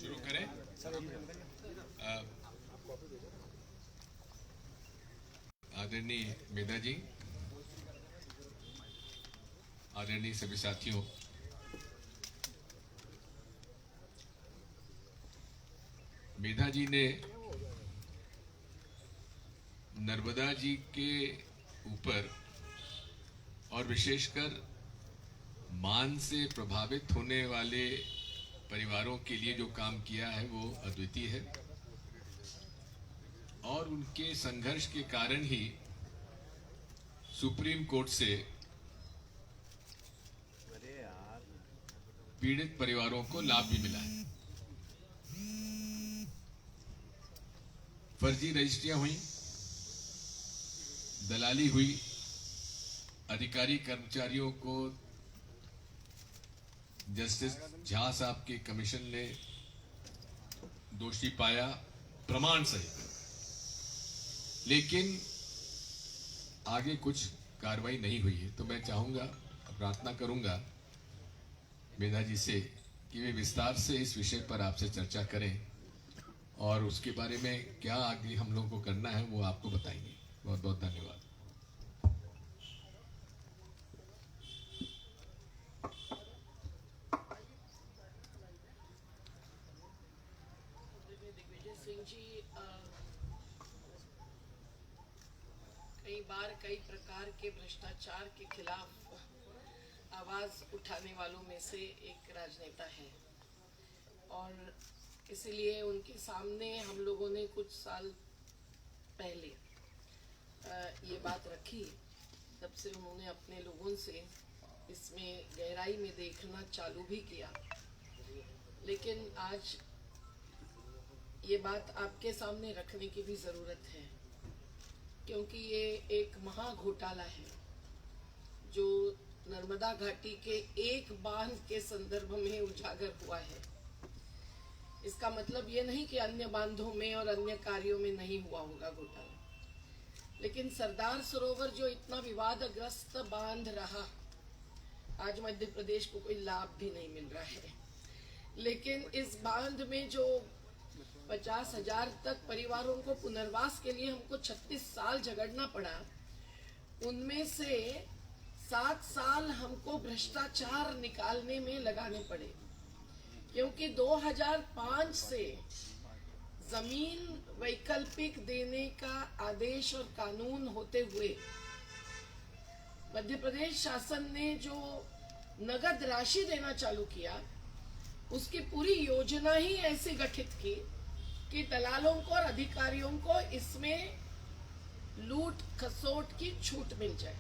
शुरू करें। आदरणीय मेधा जी, आदरणीय सभी साथियों, मेधा जी ने नर्मदा जी के ऊपर और विशेषकर मान से प्रभावित होने वाले परिवारों के लिए जो काम किया है वो अद्वितीय है और उनके संघर्ष के कारण ही सुप्रीम कोर्ट से पीड़ित परिवारों को लाभ भी मिला है। फर्जी रजिस्ट्रियां हुई, दलाली हुई, अधिकारी कर्मचारियों को जस्टिस झा साहब के कमीशन ने दोषी पाया प्रमाण सहित, लेकिन आगे कुछ कार्रवाई नहीं हुई है। तो मैं चाहूंगा, प्रार्थना करूंगा मेधा जी से कि वे विस्तार से इस विषय पर आपसे चर्चा करें और उसके बारे में क्या आगे हम लोगों को करना है वो आपको बताएंगे। बहुत बहुत धन्यवाद। दिग्विजय सिंह जी कई बार कई प्रकार के भ्रष्टाचार के खिलाफ आवाज उठाने वालों में से एक राजनेता है और इसीलिए उनके सामने हम लोगों ने कुछ साल पहले ये बात रखी। तब से उन्होंने अपने लोगों से इसमें गहराई में देखना चालू भी किया, लेकिन आज ये बात आपके सामने रखने की भी ज़रूरत है क्योंकि ये एक महा घोटाला है जो नर्मदा घाटी के एक बांध के संदर्भ में उजागर हुआ है। इसका मतलब ये नहीं कि अन्य बांधों में और अन्य कार्यों में नहीं हुआ होगा घोटाला, लेकिन सरदार सरोवर जो इतना विवादग्रस्त बांध रहा, आज मध्य प्रदेश को कोई लाभ भी नहीं मिल रहा है, लेकिन इस बांध में जो 50,000 तक परिवारों को पुनर्वास के लिए हमको 36 साल झगड़ना पड़ा, उनमें से 7 साल हमको भ्रष्टाचार निकालने में लगाने पड़े क्योंकि 2005 से जमीन वैकल्पिक देने का आदेश और कानून होते हुए मध्य प्रदेश शासन ने जो नगद राशि देना चालू किया, उसकी पूरी योजना ही ऐसी गठित की कि दलालों को और अधिकारियों को इसमें लूट खसोट की छूट मिल जाए।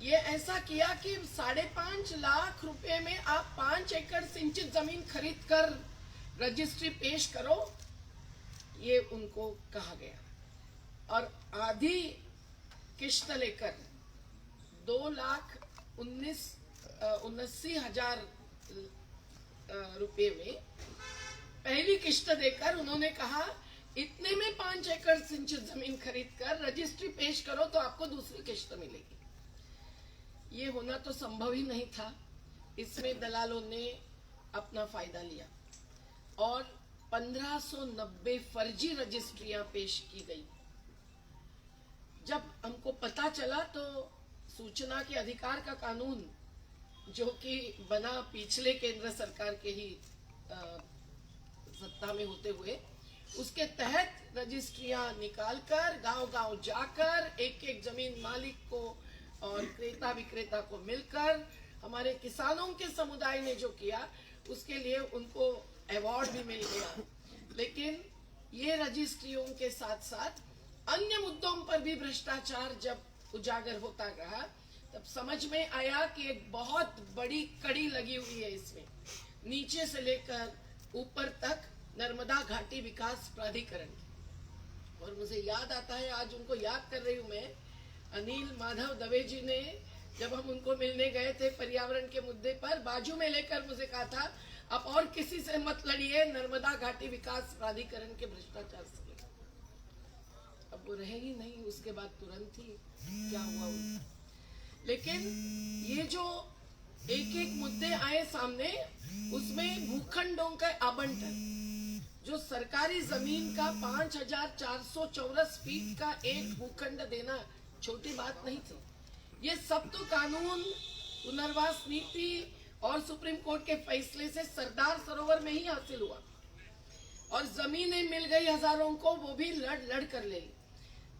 ये ऐसा किया कि 5.5 लाख रुपए में आप 5 एकड़ सिंचित जमीन खरीद कर रजिस्ट्री पेश करो, ये उनको कहा गया और आधी किश्त लेकर 2,79,000 रुपए में पहली किश्त देकर उन्होंने कहा इतने में 5 एकड़ सिंचित जमीन खरीद कर रजिस्ट्री पेश करो तो आपको दूसरी किश्त मिलेगी। ये होना तो संभव ही नहीं था। इसमें दलालों ने अपना फायदा लिया और 1590 फर्जी रजिस्ट्रियां पेश की गई। जब हमको पता चला तो सूचना के अधिकार का कानून जो कि बना पिछले केंद्र सरकार के ही सत्ता में होते हुए, उसके तहत रजिस्ट्रियां निकालकर गांव-गांव जाकर एक एक जमीन मालिक को और क्रेता विक्रेता को मिलकर हमारे किसानों के समुदाय ने जो किया उसके लिए उनको अवार्ड भी मिल गया। लेकिन ये रजिस्ट्रियों के साथ साथ अन्य मुद्दों पर भी भ्रष्टाचार जब उजागर होता रहा, तब समझ में आया कि एक बहुत बड़ी कड़ी लगी हुई है इसमें, नीचे से लेकर ऊपर तक नर्मदा घाटी विकास प्राधिकरण। और मुझे याद आता है, आज उनको याद कर रही हूं मैं, अनिल माधव दवे जी ने जब हम उनको मिलने गए थे पर्यावरण के मुद्दे पर, बाजू में लेकर मुझे कहा था आप और किसी से मत लड़िए, नर्मदा घाटी विकास प्राधिकरण के भ्रष्टाचार से। अब वो रहे ही नहीं, उसके बाद तुरंत ही क्या हुआ। लेकिन ये जो एक एक मुद्दे आए सामने, उसमें भूखंडों का आवंटन, जो सरकारी जमीन का 5,400 चौरस फीट का एक भूखंड देना छोटी बात नहीं थी। ये सब तो कानून, पुनर्वास नीति और सुप्रीम कोर्ट के फैसले से सरदार सरोवर में ही हासिल हुआ, और जमीनें मिल गई हजारों को, वो भी लड़ लड़ कर ले ली।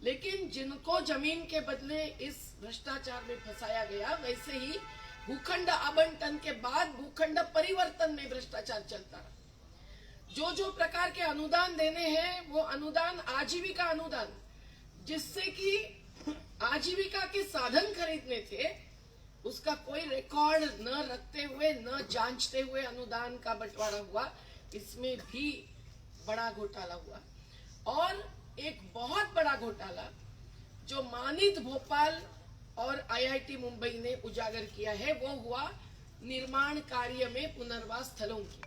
लेकिन जिनको जमीन के बदले इस भ्रष्टाचार में फंसाया गया, वैसे ही भूखंड आवंटन के बाद भूखंड परिवर्तन में भ्रष्टाचार चलता रहा। जो प्रकार के अनुदान देने हैं, वो अनुदान आजीविका अनुदान, जिससे कि आजीविका के साधन खरीदने थे, उसका कोई रिकॉर्ड न रखते हुए, न जांचते हुए अनुदान का बंटवारा हुआ। इसमें भी बड़ा घोटाला हुआ। और एक बहुत बड़ा घोटाला जो मानित भोपाल और आईआईटी मुंबई ने उजागर किया है, वो हुआ निर्माण कार्य में पुनर्वास स्थलों की।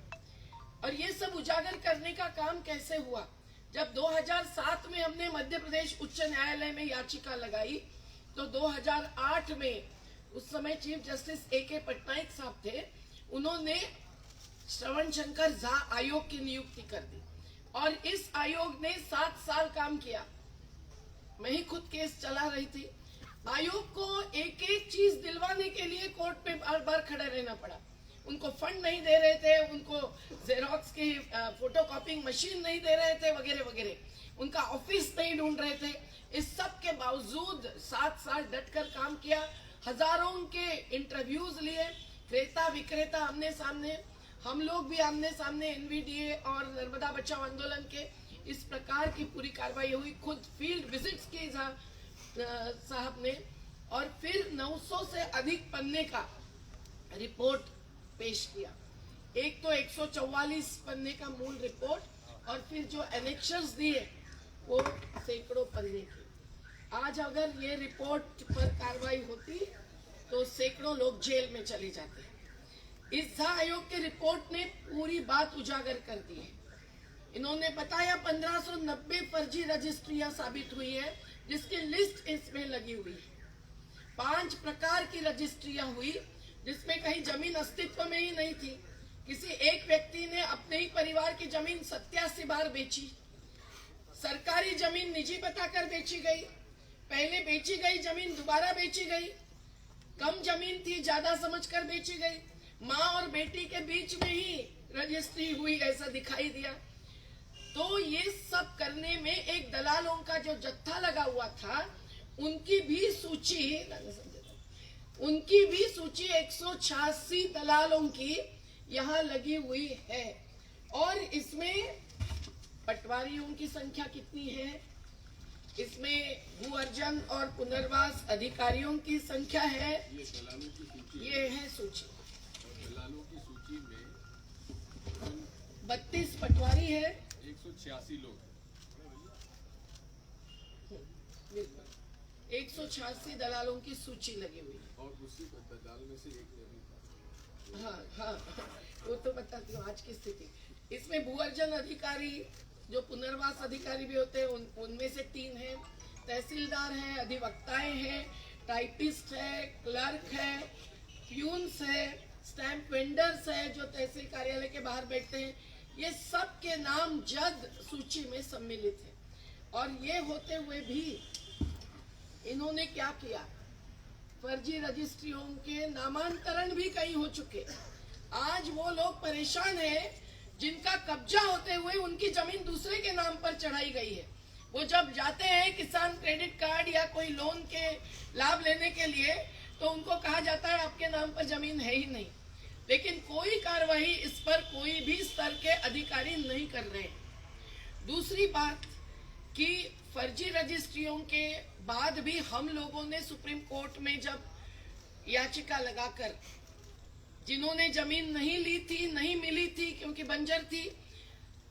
और ये सब उजागर करने का काम कैसे हुआ? जब 2007 में हमने मध्य प्रदेश उच्च न्यायालय में याचिका लगाई, तो 2008 में उस समय चीफ जस्टिस A.K. पटनायक साहब थे, उन्होंने श्रवण शंकर झा आयोग की नियुक्ति कर दी, और इस आयोग ने 7 साल काम किया। मैं ही खुद केस चला रही थी। आयोग को एक एक चीज दिलवाने के लिए कोर्ट में बार बार खड़े रहना पड़ा। उनको फंड नहीं दे रहे थे, उनको जेरोक्स की फोटोकॉपिंग मशीन नहीं दे रहे थे, वगैरह वगैरह। उनका ऑफिस नहीं ढूंढ रहे थे। इस सब के बावजूद 7 साल डटकर काम किया, हजारों के इंटरव्यूज लिए, क्रेता विक्रेता आमने सामने, हम लोग भी आमने सामने, एनवीडीए और नर्मदा बचाओ आंदोलन के। इस प्रकार की पूरी कार्रवाई हुई। खुद फील्ड विजिट्स की साहब ने, और फिर 900 से अधिक पन्ने का रिपोर्ट पेश किया। एक तो 144 पन्ने का मूल रिपोर्ट, और फिर जो एनेक्शर्स दिए वो सैकड़ों पन्ने की। आज अगर ये रिपोर्ट पर कार्रवाई होती तो सैकड़ों लोग जेल में चले जाते। इस झा आयोग के रिपोर्ट ने पूरी बात उजागर कर दी है। इन्होंने बताया 1590 फर्जी रजिस्ट्रियां साबित हुई है, जिसकी लिस्ट इसमें लगी हुई है। 5 प्रकार की रजिस्ट्रियां हुई, जिसमें कहीं जमीन अस्तित्व में ही नहीं थी। किसी एक व्यक्ति ने अपने ही परिवार की जमीन 87 बार बेची। सरकारी जमीन निजी बताकर बेची गई, पहले बेची गई जमीन दोबारा बेची गई, कम जमीन थी ज्यादा समझकर बेची गई, माँ और बेटी के बीच में ही रजिस्ट्री हुई, ऐसा दिखाई दिया। तो ये सब करने में एक दलालों का जो जत्था लगा हुआ था, उनकी भी सूची 186 दलालों की यहाँ लगी हुई है। और इसमें पटवारियों की संख्या कितनी है, इसमें भू अर्जन और पुनर्वास अधिकारियों की संख्या है, ये दलालों की सूची, ये है सूची। दलालों की सूची में 32 पटवारी है, 186 लोग, बिल्कुल 186 दलालों की सूची लगी हुई है। और उसी दलाल में से एक नहीं। हाँ, वो तो बताती हूँ आज की स्थिति। इसमें भू अर्जन अधिकारी, जो पुनर्वास अधिकारी भी होते हैं, उनमें से 3 हैं, तहसीलदार हैं, अधिवक्ताएं हैं, टाइपिस्ट है, क्लर्क है, प्यून्स है, स्टैंप वेंडर्स है, जो तहसील कार्यालय के बाहर बैठते हैं। ये सब के नाम जद सूची में सम्मिलित है। और ये होते हुए भी इन्होंने क्या किया, फर्जी रजिस्ट्रियों के नामांतरण भी कई हो चुके। आज वो लोग परेशान हैं जिनका कब्जा होते हुए उनकी जमीन दूसरे के नाम पर चढ़ाई गई है। वो जब जाते हैं किसान क्रेडिट कार्ड या कोई लोन के लाभ लेने के लिए, तो उनको कहा जाता है आपके नाम पर जमीन है ही नहीं। लेकिन कोई कार्रवाई इस पर कोई भी स्तर के अधिकारी नहीं कर रहे। दूसरी बात कि फर्जी रजिस्ट्रियों के बाद भी हम लोगों ने सुप्रीम कोर्ट में जब याचिका लगाकर, जिन्होंने जमीन नहीं ली थी, नहीं मिली थी क्योंकि बंजर थी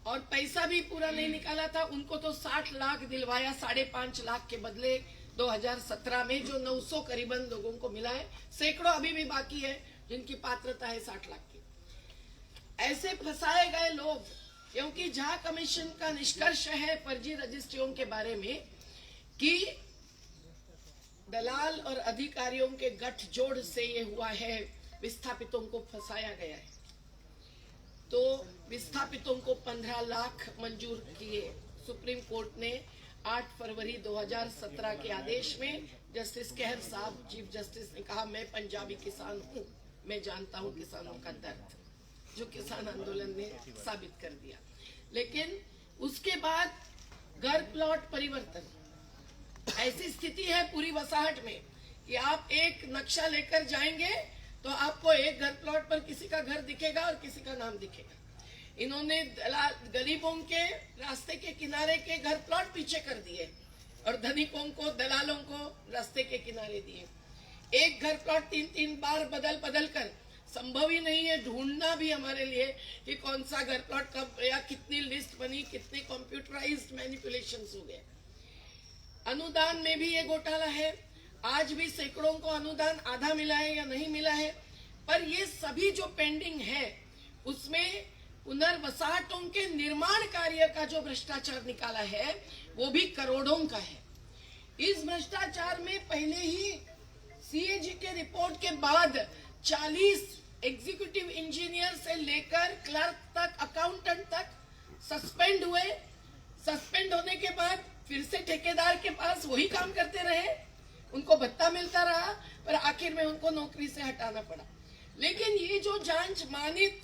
और पैसा भी पूरा नहीं निकाला था, उनको तो 60 लाख दिलवाया 5.5 लाख के बदले 2017 में, जो 900 करीबन लोगों को मिला है। सैकड़ों अभी भी बाकी है जिनकी पात्रता है 60 लाख की। ऐसे फंसाए गए लोग, क्योंकि झा कमीशन का निष्कर्ष है फर्जी रजिस्ट्रियों के बारे में कि दलाल और अधिकारियों के गठजोड़ से ये हुआ है, विस्थापितों को फंसाया गया है। तो विस्थापितों को 15 लाख मंजूर किए। सुप्रीम कोर्ट ने 8 फरवरी 2017 के आदेश में जस्टिस कहर साहब चीफ जस्टिस ने कहा, मैं पंजाबी किसान हूँ, मैं जानता हूँ किसानों का दर्द, जो किसान आंदोलन ने साबित कर दिया। लेकिन उसके बाद घर प्लॉट परिवर्तन, ऐसी स्थिति है पूरी वसाहट में कि आप एक नक्शा लेकर जाएंगे तो आपको एक घर प्लॉट पर किसी का घर दिखेगा और किसी का नाम दिखेगा। इन्होंने गरीबों के रास्ते के किनारे के घर प्लॉट पीछे कर दिए और धनिकों को, दलालों को रास्ते के किनारे दिए। एक घर प्लॉट 3-3 बार बदल कर संभव ही नहीं है ढूंढना भी हमारे लिए कि कौन सा घर प्लॉट कब या कितनी लिस्ट बनी, कितने कंप्यूटराइज्ड मैनिपुलेशंस हो गए। अनुदान में भी ये घोटाला है। आज भी सैकड़ों को अनुदान आधा मिला है या नहीं मिला है। पर ये सभी जो पेंडिंग है उसमें पुनर्वसाहटों के निर्माण कार्य का जो भ्रष्टाचार निकाला है वो भी करोड़ों का है। इस भ्रष्टाचार में पहले ही सीएजी के रिपोर्ट के बाद 40 एग्जीक्यूटिव इंजीनियर से लेकर क्लर्क तक, अकाउंटेंट तक सस्पेंड हुए। सस्पेंड होने के बाद फिर से ठेकेदार के पास वही काम करते रहे, उनको भत्ता मिलता रहा, पर आखिर में उनको नौकरी से हटाना पड़ा। लेकिन ये जो जांच मानित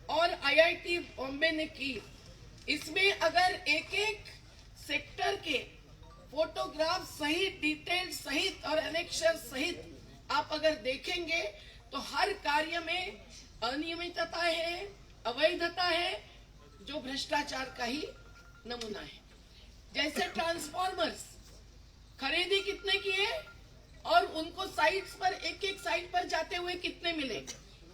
और आईआईटी बॉम्बे ने की, इसमें अगर एक एक सेक्टर के फोटोग्राफ सहित, डिटेल सहित और एनेक्शर सहित आप अगर देखेंगे तो हर कार्य में अनियमितता है, अवैधता है, जो भ्रष्टाचार का ही नमूना है। जैसे ट्रांसफॉर्मर्स खरीदी कितने किए और उनको साइट्स पर, एक एक साइट पर जाते हुए कितने मिले।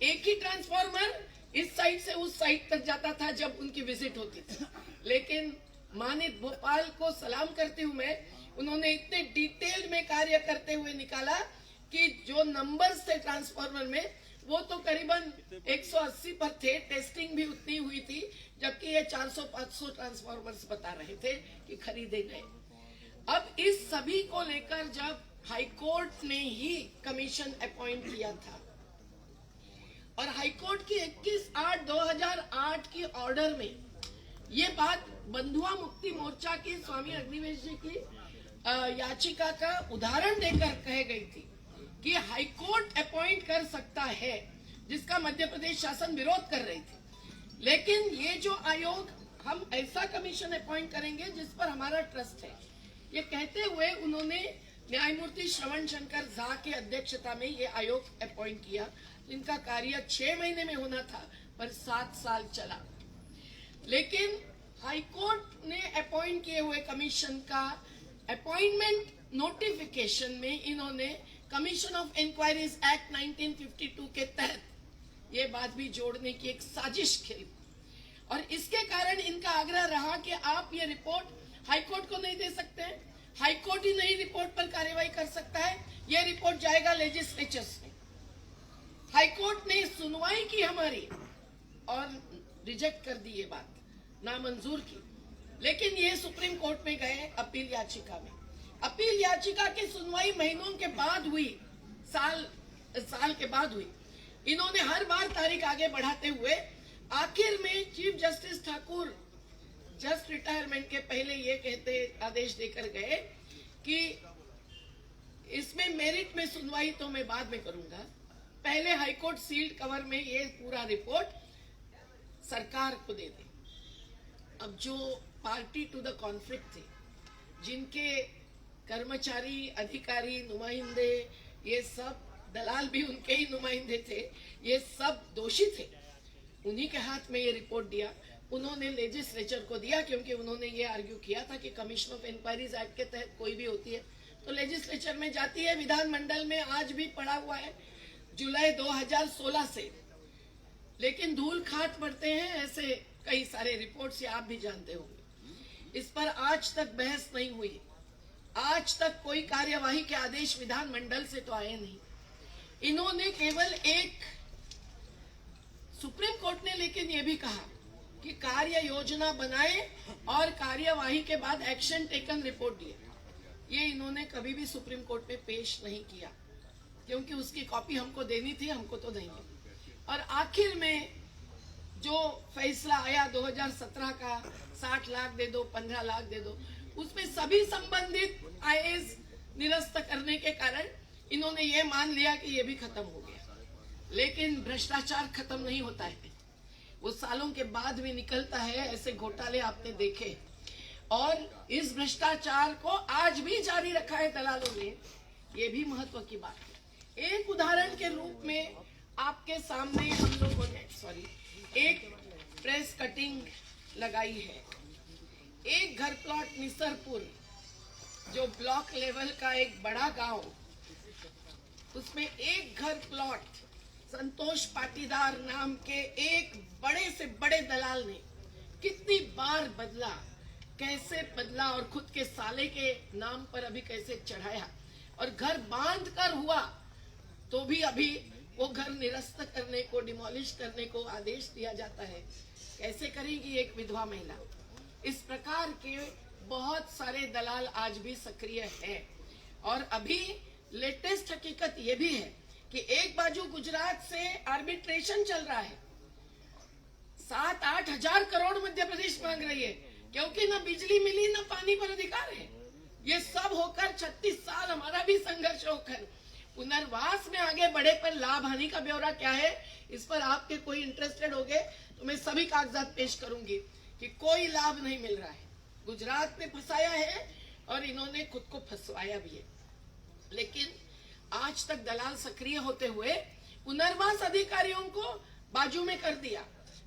एक ही ट्रांसफॉर्मर इस साइट से उस साइट तक जाता था जब उनकी विजिट होती थी। लेकिन मानित भोपाल को सलाम करती हूँ मैं, उन्होंने इतने डिटेल में कार्य करते हुए निकाला कि जो नंबर्स थे ट्रांसफॉर्मर में वो तो करीबन 180 पर थे, टेस्टिंग भी उतनी हुई थी, जबकि ये 400-500 ट्रांसफॉर्मर्स बता रहे थे कि खरीदे गए। अब इस सभी को लेकर जब हाईकोर्ट ने ही कमीशन अपॉइंट किया था और हाईकोर्ट की 21/8/2008 की ऑर्डर में ये बात बंधुआ मुक्ति मोर्चा की स्वामी अग्निवेश जी की याचिका का उदाहरण देकर कह गई थी कि हाईकोर्ट अपॉइंट कर सकता है, जिसका मध्य प्रदेश शासन विरोध कर रही थी। लेकिन ये जो आयोग, हम ऐसा कमीशन अपॉइंट करेंगे जिस पर हमारा ट्रस्ट है, ये कहते हुए उन्होंने न्यायमूर्ति श्रवण शंकर झा की अध्यक्षता में ये आयोग अपॉइंट किया, जिनका कार्य 6 महीने में होना था पर 7 साल चला। लेकिन हाईकोर्ट ने अपॉइंट किए हुए कमीशन का अपॉइंटमेंट नोटिफिकेशन में इन्होंने कमीशन ऑफ इंक्वायरीज एक्ट 1952 के तहत ये बात भी जोड़ने की एक साजिश खेली और इसके कारण इनका आग्रह रहा कि आप ये रिपोर्ट हाईकोर्ट को नहीं दे सकते हैं, हाईकोर्ट ही नई रिपोर्ट पर कार्यवाही कर सकता है, ये रिपोर्ट जाएगा लेजिस्लेचर्स में। हाईकोर्ट ने सुनवाई की हमारी और रिजेक्ट कर दी, ये बात नामंजूर की। लेकिन ये सुप्रीम कोर्ट में गए अपील याचिका में। अपील याचिका की सुनवाई महीनों के बाद हुई, साल के बाद हुई। इन्होंने हर बार तारीख आगे बढ़ाते हुए आखिर में chief justice Thakur just retirement के पहले ये कहते आदेश देकर गए कि इसमें मेरिट में सुनवाई तो मैं बाद में करूंगा, पहले हाईकोर्ट सील्ड कवर में ये पूरा रिपोर्ट सरकार को दे दे। अब जो पार्टी टू द कॉन्फ्लिक्ट थे, जिनके कर्मचारी, अधिकारी, नुमाइंदे, ये सब दलाल भी उनके ही नुमाइंदे थे, ये सब दोषी थे, उन्हीं के हाथ में ये रिपोर्ट दिया। उन्होंने लेजिस्लेचर को दिया क्योंकि उन्होंने ये आर्ग्यू किया था कि कमीशन ऑफ इंक्वायरीज एक्ट के तहत कोई भी होती है तो लेजिस्लेचर में जाती है। विधानमंडल में आज भी पड़ा हुआ है जुलाई 2016 से। लेकिन धूल खात पड़ते हैं ऐसे कई सारे रिपोर्ट्स, ये आप भी जानते होंगे। इस पर आज तक बहस नहीं हुई, आज तक कोई कार्यवाही के आदेश विधानमंडल से तो आए नहीं। इन्होंने केवल एक, सुप्रीम कोर्ट ने लेकिन ये भी कहा कि कार्य योजना बनाए और कार्यवाही के बाद एक्शन टेकन रिपोर्ट दिए। ये इन्होंने कभी भी सुप्रीम कोर्ट में पेश नहीं किया। क्योंकि उसकी कॉपी हमको देनी थी, हमको तो नहीं दी। और आखिर में जो फैसला आया 2017 का 60 लाख दे दो, 15 लाख दे दो, उसमें सभी संबंधित आईएएस निरस्त करने के कारण इन्होंने ये मान लिया कि ये भी खत्म हो गया। लेकिन भ्रष्टाचार खत्म नहीं होता है, वो सालों के बाद भी निकलता है। ऐसे घोटाले आपने देखे, और इस भ्रष्टाचार को आज भी जारी रखा है दलालों ने, ये भी महत्व की बात है। एक उदाहरण के रूप में आपके सामने हम लोगों ने एक प्रेस कटिंग लगाई है। एक घर प्लॉट निसरपुर, जो ब्लॉक लेवल का एक बड़ा गांव, उसमें एक घर प्लॉट संतोष पाटीदार नाम के एक बड़े से बड़े दलाल ने कितनी बार बदला, कैसे बदला, और खुद के साले के नाम पर अभी कैसे चढ़ाया, और घर बांध कर हुआ तो भी अभी वो घर निरस्त करने को, डिमोलिश करने को आदेश दिया जाता है। कैसे करेगी एक विधवा महिला? इस प्रकार के बहुत सारे दलाल आज भी सक्रिय हैं। और अभी लेटेस्ट हकीकत ये भी है कि एक बाजू गुजरात से आर्बिट्रेशन चल रहा है, 7-8 हजार करोड़ मध्य प्रदेश मांग रही है, क्योंकि न बिजली मिली न पानी पर अधिकार है। ये सब होकर 36 साल हमारा भी संघर्ष होकर पुनर्वास में आगे बढ़े पर लाभ हानि का ब्यौरा क्या है, इस पर आपके कोई इंटरेस्टेड होंगे तो मैं सभी कागजात पेश करूंगी कि कोई लाभ नहीं मिल रहा है। गुजरात में फंसाया है और इन्होंने खुद को फंसवाया भी है। लेकिन आज तक दलाल सक्रिय होते हुए पुनर्वास अधिकारियों को बाजू में कर दिया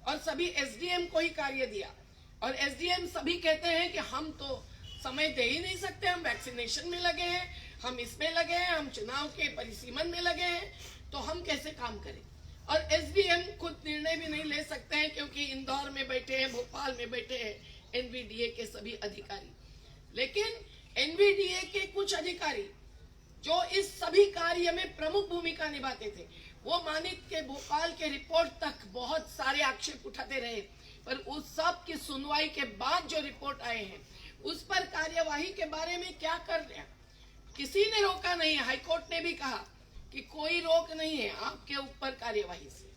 और सभी एसडीएम को ही कार्य दिया। और एसडीएम सभी कहते हैं कि हम तो समय दे ही नहीं सकते, हम वैक्सीनेशन में लगे हैं, हम इसमें लगे हैं, हम चुनाव के परिसीमन में लगे हैं, तो हम कैसे काम करें। और एसडीएम खुद निर्णय भी नहीं ले सकते हैं, क्योंकि इंदौर में बैठे हैं, भोपाल में बैठे हैं एनवीडीए के सभी अधिकारी। लेकिन एनवीडीए के कुछ अधिकारी जो इस सभी कार्य में प्रमुख भूमिका निभाते थे, वो मानिक के भोपाल के रिपोर्ट तक बहुत सारे आक्षेप उठाते रहे, पर उस सब की सुनवाई के बाद जो रिपोर्ट आए हैं उस पर कार्यवाही के बारे में क्या कर रहे हैं, किसी ने रोका नहीं है। हाईकोर्ट ने भी कहा कि कोई रोक नहीं है आपके ऊपर कार्यवाही से।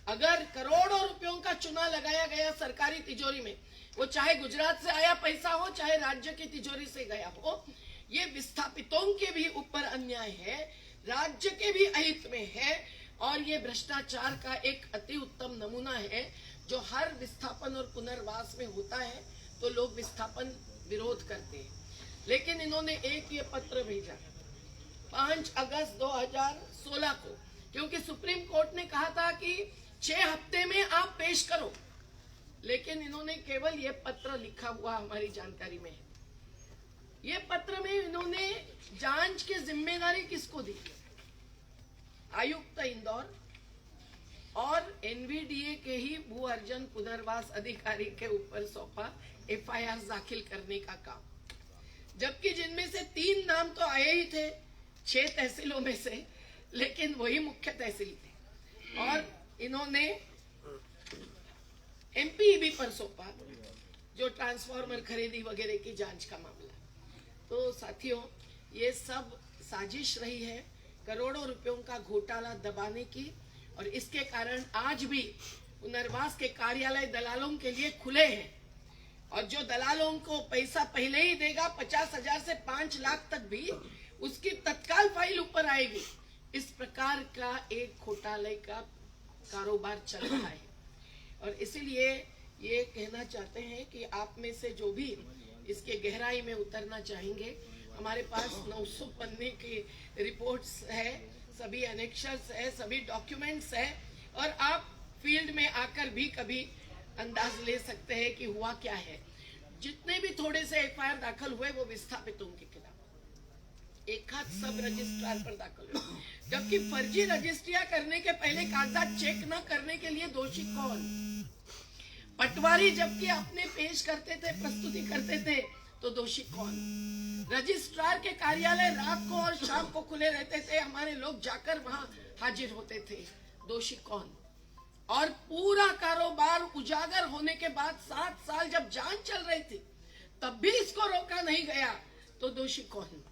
अगर करोड़ों रुपयों का चुना लगाया गया सरकारी तिजोरी में, वो चाहे गुजरात से आया पैसा हो, चाहे राज्य की तिजोरी से गया हो, ये विस्थापितों के भी ऊपर अन्याय है, राज्य के भी अहित में है, और ये भ्रष्टाचार का एक अति उत्तम नमूना है जो हर विस्थापन और पुनर्वास में होता है तो लोग विस्थापन विरोध करते हैं। लेकिन इन्होंने एक ये पत्र भेजा 5 अगस्त 2016 को, क्योंकि सुप्रीम कोर्ट ने कहा था कि 6 हफ्ते में आप पेश करो, लेकिन इन्होंने केवल ये पत्र लिखा हुआ हमारी जानकारी में है। ये पत्र में इन्होंने जांच की जिम्मेदारी किसको दी? आयुक्त इंदौर और एनवीडीए के ही भू अर्जन पुनर्वास अधिकारी के ऊपर सौंपा एफआईआर दाखिल करने का काम, जबकि जिनमें से 3 नाम तो आए ही थे 6 तहसीलों में से, लेकिन वही मुख्य तहसील थे। और इन्होंने एमपीईबी पर सौंपा, जो ट्रांसफार्मर खरीदी वगैरह की जांच का मामला। तो साथियों, ये सब साजिश रही है करोड़ों रुपयों का घोटाला दबाने की, और इसके कारण आज भी पुनर्वास के कार्यालय दलालों के लिए खुले हैं। और जो दलालों को पैसा पहले ही देगा 50,000 से 5 लाख तक भी, उसकी तत्काल फाइल ऊपर आएगी। इस प्रकार का एक घोटाले का कारोबार चल रहा है। और इसीलिए ये कहना चाहते हैं कि आप में से जो भी इसके गहराई में उतरना चाहेंगे, हमारे पास 900 पन्ने की रिपोर्ट्स है, सभी एनेक्शर्स है, सभी डॉक्यूमेंट्स है, और आप फील्ड में आकर भी कभी अंदाज ले सकते हैं कि हुआ क्या है। जितने भी थोड़े से एफआईआर दाखिल हुए वो विस्थापितों के खिलाफ, एक हाथ सब रजिस्ट्रार पर दाखिल हुए, जबकि फर्जी रजिस्ट्रियां करने के पहले कागजात चेक न करने के लिए दोषी कौन? पटवारी जबकि अपने पेश करते थे, प्रस्तुति करते थे, तो दोषी कौन? रजिस्ट्रार के कार्यालय रात को और शाम को खुले रहते थे, हमारे लोग जाकर वहां हाजिर होते थे, दोषी कौन? और पूरा कारोबार उजागर होने के बाद 7 साल जब जांच चल रही थी, तब भी इसको रोका नहीं गया, तो दोषी कौन?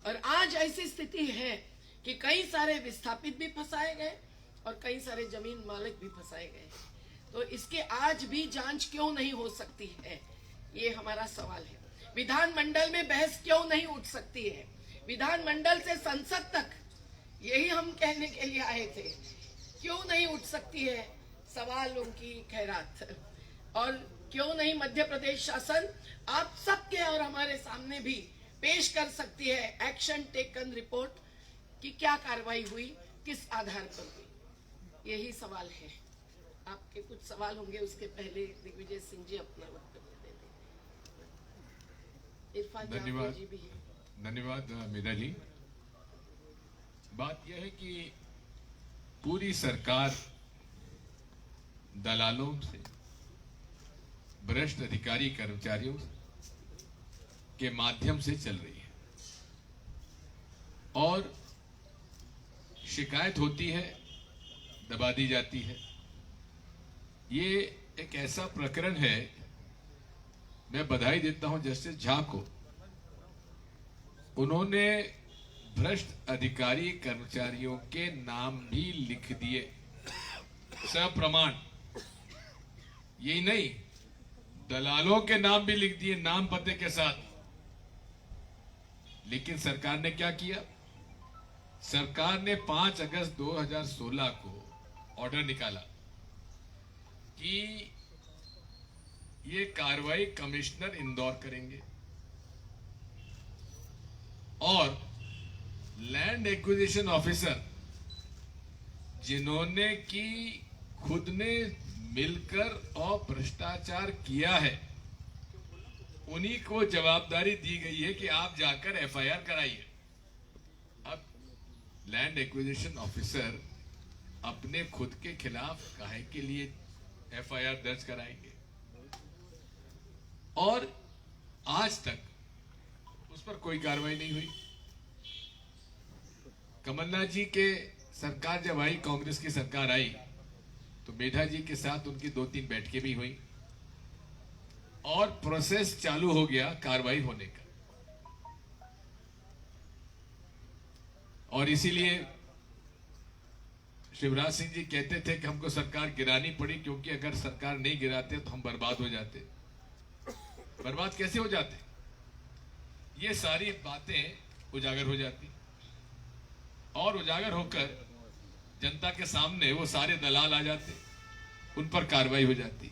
और आज ऐसी स्थिति है कि कई सारे विस्थापित भी फंसाए गए और कई सारे जमीन मालिक भी फंसाए गए। तो इसके आज भी जांच क्यों नहीं हो सकती है, ये हमारा सवाल है। विधानमंडल में बहस क्यों नहीं उठ सकती है? विधानमंडल से संसद तक यही हम कहने के लिए आए थे, क्यों नहीं उठ सकती है सवाल उनकी खैरात? और क्यों नहीं मध्य प्रदेश शासन आप सबके और हमारे सामने भी पेश कर सकती है एक्शन टेकन रिपोर्ट कि क्या कार्रवाई हुई, किस आधार पर हुई? यही सवाल है। आपके कुछ सवाल होंगे, उसके पहले दिग्विजय सिंह जी अपना वक्तव्य दे दें। इरफान धन्यवाद। जी भी हैं। धन्यवाद मेधा जी। बात यह है कि पूरी सरकार दलालों से, भ्रष्ट अधिकारी कर्मचारियों के माध्यम से चल रही है और शिकायत होती है, दबा दी जाती है। ये एक ऐसा प्रकरण है, मैं बधाई देता हूं जस्टिस झा को, उन्होंने भ्रष्ट अधिकारी कर्मचारियों के नाम भी लिख दिए सप्रमाण। यही नहीं, दलालों के नाम भी लिख दिए, नाम पते के साथ। लेकिन सरकार ने क्या किया? सरकार ने 5 अगस्त 2016 को ऑर्डर निकाला कि ये कार्रवाई कमिश्नर इंदौर करेंगे और लैंड एक्विजिशन ऑफिसर जिन्होंने की खुद ने मिलकर और भ्रष्टाचार किया है, उन्हीं को जवाबदारी दी गई है कि आप जाकर एफआईआर कराइए। अब लैंड एक्विजिशन ऑफिसर अपने खुद के खिलाफ काहे के लिए एफआईआर दर्ज कराएंगे? और आज तक उस पर कोई कार्रवाई नहीं हुई। कमलनाथ जी के सरकार जब आई, कांग्रेस की सरकार आई, तो मेधा जी के साथ उनकी 2-3 बैठकें भी हुई और प्रोसेस चालू हो गया कार्रवाई होने का। और इसीलिए शिवराज सिंह जी कहते थे कि हमको सरकार गिरानी पड़ी, क्योंकि अगर सरकार नहीं गिराते तो हम बर्बाद हो जाते। बर्बाद कैसे हो जाते? ये सारी बातें उजागर हो जाती और उजागर होकर जनता के सामने वो सारे दलाल आ जाते, उन पर कार्रवाई हो जाती।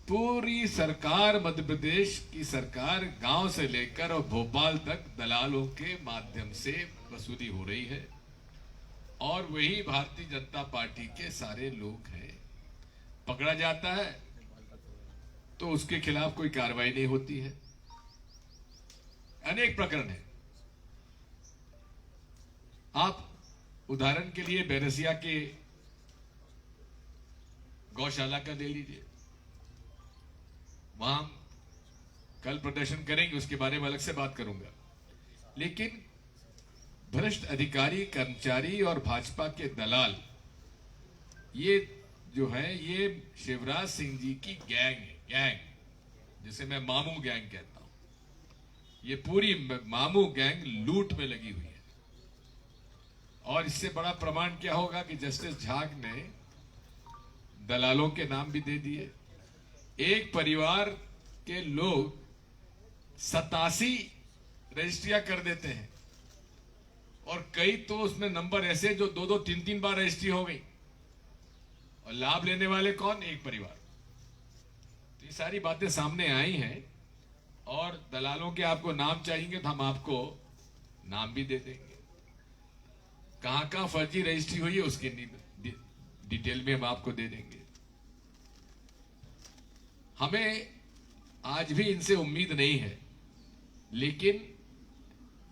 पूरी सरकार, मध्य प्रदेश की सरकार गांव से लेकर और भोपाल तक दलालों के माध्यम से वसूली हो रही है और वही भारतीय जनता पार्टी के सारे लोग हैं। पकड़ा जाता है तो उसके खिलाफ कोई कार्रवाई नहीं होती है। अनेक प्रकरण है। आप उदाहरण के लिए बैरसिया के गौशाला का ले लीजिए, वहां कल प्रदर्शन करेंगे, उसके बारे में अलग से बात करूंगा। लेकिन भ्रष्ट अधिकारी, कर्मचारी और भाजपा के दलाल, ये जो है ये शिवराज सिंह जी की गैंग है। गैंग जिसे मैं मामू गैंग कहता हूं। ये पूरी मामू गैंग लूट में लगी हुई है। और इससे बड़ा प्रमाण क्या होगा कि जस्टिस झा ने दलालों के नाम भी दे दिए। एक परिवार के लोग 87 रजिस्ट्रियां कर देते हैं और कई तो उसमें नंबर ऐसे जो 2-2, 3-3 बार रजिस्ट्री हो गई, और लाभ लेने वाले कौन? एक परिवार। तो ये सारी बातें सामने आई हैं और दलालों के आपको नाम चाहिए तो हम आपको नाम भी दे देंगे। कहां फर्जी रजिस्ट्री हुई है उसकी डिटेल में हम आपको दे देंगे। हमें आज भी इनसे उम्मीद नहीं है, लेकिन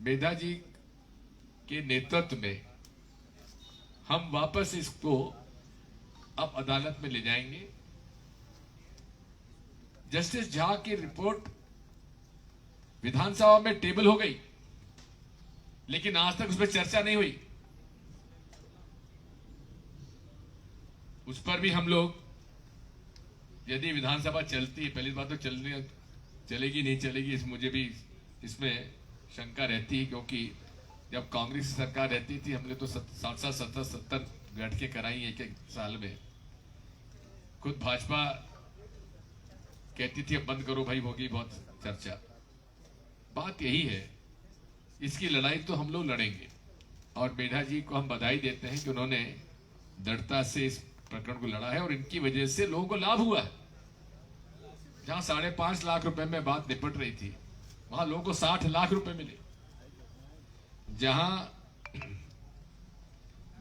मेधा जी के नेतृत्व में हम वापस इसको अब अदालत में ले जाएंगे। जस्टिस झा की रिपोर्ट विधानसभा में टेबल हो गई, लेकिन आज तक उस पर चर्चा नहीं हुई। उस पर भी हम लोग, यदि विधानसभा चलती है, पहली बात तो चलेगी नहीं चलेगी, मुझे भी इसमें शंका रहती है, क्योंकि जब कांग्रेस की सरकार रहती थी हमने तो 60-70 गठ के कराई एक एक साल में। खुद भाजपा कहती थी अब बंद करो भाई, होगी बहुत चर्चा। बात यही है, इसकी लड़ाई तो हम लोग लड़ेंगे और मेधा जी को हम बधाई देते हैं कि उन्होंने दृढ़ता से इस प्रकरण को लड़ा है और इनकी वजह से लोगों को लाभ हुआ है। जहां 5.5 लाख रुपए में बात निपट रही थी, वहां लोगों को 60 लाख रुपए मिले। जहां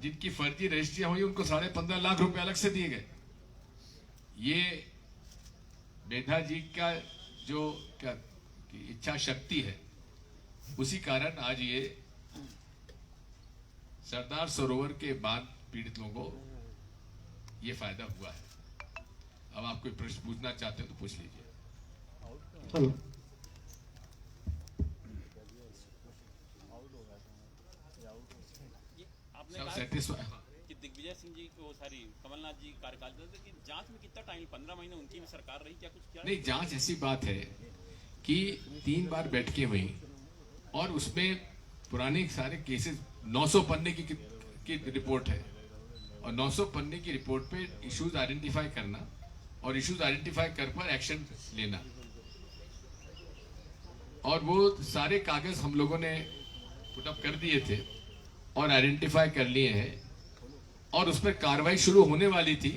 जिनकी फर्जी रजिस्ट्रियां हुई उनको 15.5 लाख रुपए अलग से दिए गए। ये मेधा जी का जो इच्छा शक्ति है, उसी कारण आज ये सरदार सरोवर के बांध पीड़ित लोगों को ये फायदा हुआ है। अब आप कोई प्रश्न पूछना चाहते हो तो पूछ लीजिए। चलो आपने सब कहा सेटिस्फाई। कि दिग्विजय सिंह जी को कमलनाथ जी कार्यकाल की जांच में कितना टाइम, 15 महीने उनकी भी सरकार रही, क्या कुछ किया? नहीं, जांच ऐसी बात है कि 3 बार बैठकें हुई और उसमें पुराने सारे केसेस 900 पन्ने की रिपोर्ट है और 900 पन्ने की रिपोर्ट पे इश्यूज आइडेंटिफाई करना और इश्यूज आइडेंटिफाई कर पर एक्शन लेना, और वो सारे कागज हम लोगों ने पुट अप कर दिए थे और आइडेंटिफाई कर लिए हैं और उस पर कार्रवाई शुरू होने वाली थी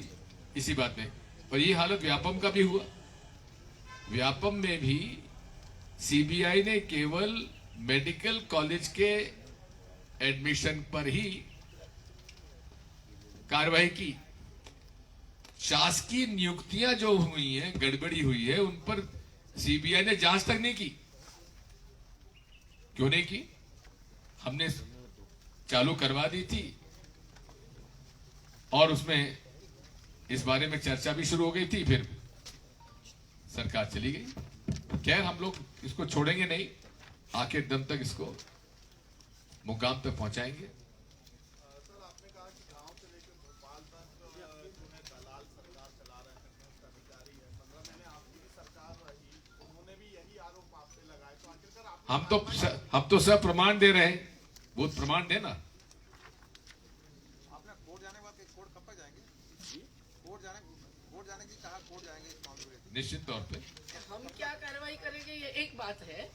इसी बात में। और ये हालत व्यापम का भी हुआ। व्यापम में भी सीबीआई ने केवल मेडिकल कॉलेज के एडमिशन पर ही कार्रवाई की। शासकीय नियुक्तियां जो हुई हैं, गड़बड़ी हुई है, उन पर सीबीआई ने जांच तक नहीं की। क्यों नहीं की? हमने चालू करवा दी थी और उसमें इस बारे में चर्चा भी शुरू हो गई थी, फिर सरकार चली गई। खैर, हम लोग इसको छोड़ेंगे नहीं, आखिर दम तक इसको मुकाम तक पहुंचाएंगे। सर, आपने कहा कि गांव से लेकर भोपाल तक जो है दलाल सरकार चला रहे हैं, भ्रष्ट अधिकारी है। 15 महीने आपकी भी सरकार रही, उन्होंने भी यही आरोप आप पे लगाए, तो आखिरकार हम तो सब प्रमाण दे रहे हैं। वो प्रमाण देना। आपने कोर्ट जाने के बाद कोर्ट कब तक जाएंगे? कोर्ट जाने की कहा, कोर्ट जाएंगे इस मामले में? निश्चित तौर पे हम क्या कार्रवाई करेंगे ये एक बात है,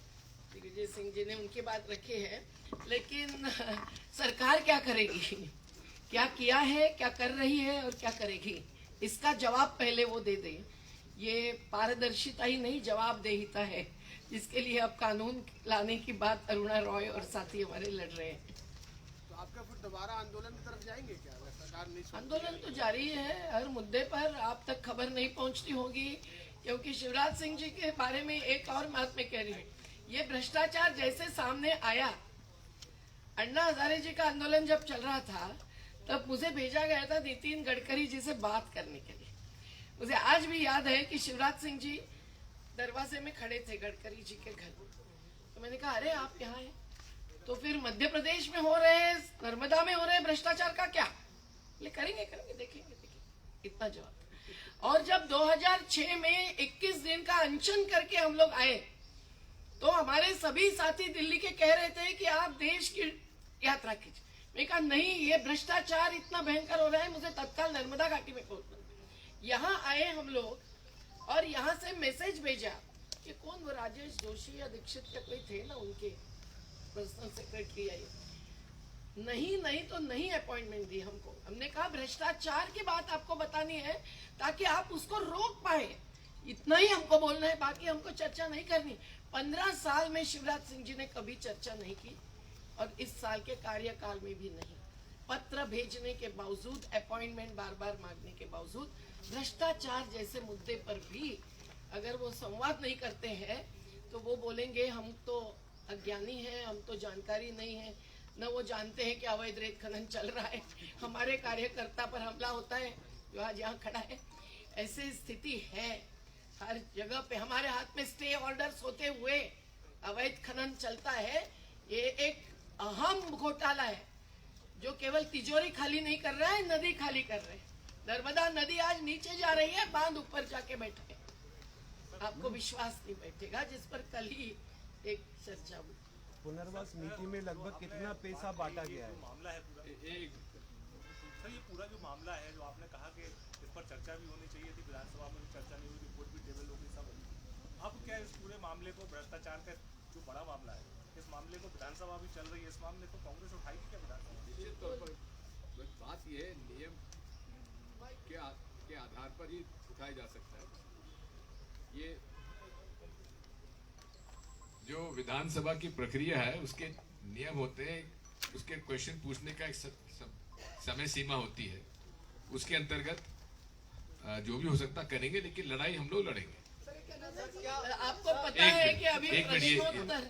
दिग्विजय सिंह जी ने उनकी बात रखी है, लेकिन सरकार क्या करेगी, क्या किया है, क्या कर रही है और क्या करेगी, इसका जवाब पहले वो दे दे। ये पारदर्शिता ही नहीं, जवाबदेहिता है, जिसके लिए अब कानून लाने की बात अरुणा रॉय और साथी हमारे लड़ रहे हैं। तो आपका फिर दोबारा आंदोलन की तरफ जाएंगे क्या? सरकार नहीं सुनती? आंदोलन तो जारी है, हर मुद्दे पर आप तक खबर नहीं पहुंचती होगी, क्योंकि शिवराज सिंह जी के बारे में एक और बात मैं कह रही हूँ। ये भ्रष्टाचार जैसे सामने आया, अन्ना हजारे जी का आंदोलन जब चल रहा था, तब मुझे भेजा गया था नितिन गडकरी जी से बात करने के लिए। मुझे आज भी याद है कि शिवराज सिंह जी दरवाजे में खड़े थे गडकरी जी के घर, तो मैंने कहा अरे आप यहाँ हैं, तो फिर मध्य प्रदेश में हो रहे हैं, नर्मदा में हो रहे हैं भ्रष्टाचार का क्या? बोले करेंगे देखेंगे, इतना जवाब। और जब 2006 में 21 दिन का अनशन करके हम लोग आए, तो हमारे सभी साथी दिल्ली के कह रहे थे कि आप देश की यात्रा कीजिए। मैं कहा नहीं, ये भ्रष्टाचार इतना भयंकर हो रहा है, मुझे तत्काल नर्मदा घाटी में पहुंचना। यहाँ आए हम लोग और यहाँ से मैसेज भेजा कि कौन वो राजेश जोशी या दीक्षित के कोई थे ना, उनके पर्सनल सेक्रेटरी आई, नहीं तो नहीं अपॉइंटमेंट दी हमको। हमने कहा भ्रष्टाचार की बात आपको बतानी है ताकि आप उसको रोक पाए, इतना ही हमको बोलना है, बाकी हमको चर्चा नहीं करनी। 15 साल में शिवराज सिंह जी ने कभी चर्चा नहीं की और इस साल के कार्यकाल में भी नहीं। पत्र भेजने के बावजूद, अपॉइंटमेंट बार बार मांगने के बावजूद, भ्रष्टाचार जैसे मुद्दे पर भी अगर वो संवाद नहीं करते हैं तो वो बोलेंगे हम तो अज्ञानी हैं, हम तो जानकारी नहीं है, न वो जानते हैं कि अवैध रेत खनन चल रहा है, हमारे कार्यकर्ता पर हमला होता है जो आज यहाँ खड़ा है। ऐसी स्थिति है हर जगह पे, हमारे हाथ में स्टे ऑर्डर्स होते हुए अवैध खनन चलता है। ये एक अहम घोटाला है जो केवल तिजोरी खाली नहीं कर रहा है, नदी खाली कर रहे हैं। नर्मदा नदी आज नीचे जा रही है, बांध ऊपर जाके बैठा है। आपको विश्वास नहीं बैठेगा, जिस पर कल ही एक चर्चा हुई। पुनर्वास नीति में लगभग कितना पैसा बांटा गया है? मामला है पूरा सर, ये पूरा जो मामला है, जो आपने कहा कि इस पर चर्चा भी होनी चाहिए थी, विधानसभा में भी चर्चा नहीं हुई, रिपोर्ट भी टेबल होगी, सब होगी। अब क्या इस पूरे मामले को, भ्रष्टाचार का जो बड़ा मामला है, इस मामले को विधानसभा भी चल रही है, इस मामले को कांग्रेस उठाएगी क्या विधानसभा? निश्चित तौर पर बात यह है, नियम के आधार पर ही उठाया जा सकता है। ये जो विधानसभा की प्रक्रिया है उसके नियम होते हैं, उसके क्वेश्चन पूछने का एक समय सीमा होती है, उसके अंतर्गत जो भी हो सकता करेंगे, लेकिन लड़ाई हम लोग लड़ेंगे। आपको पता है कि अभी एक मिनट,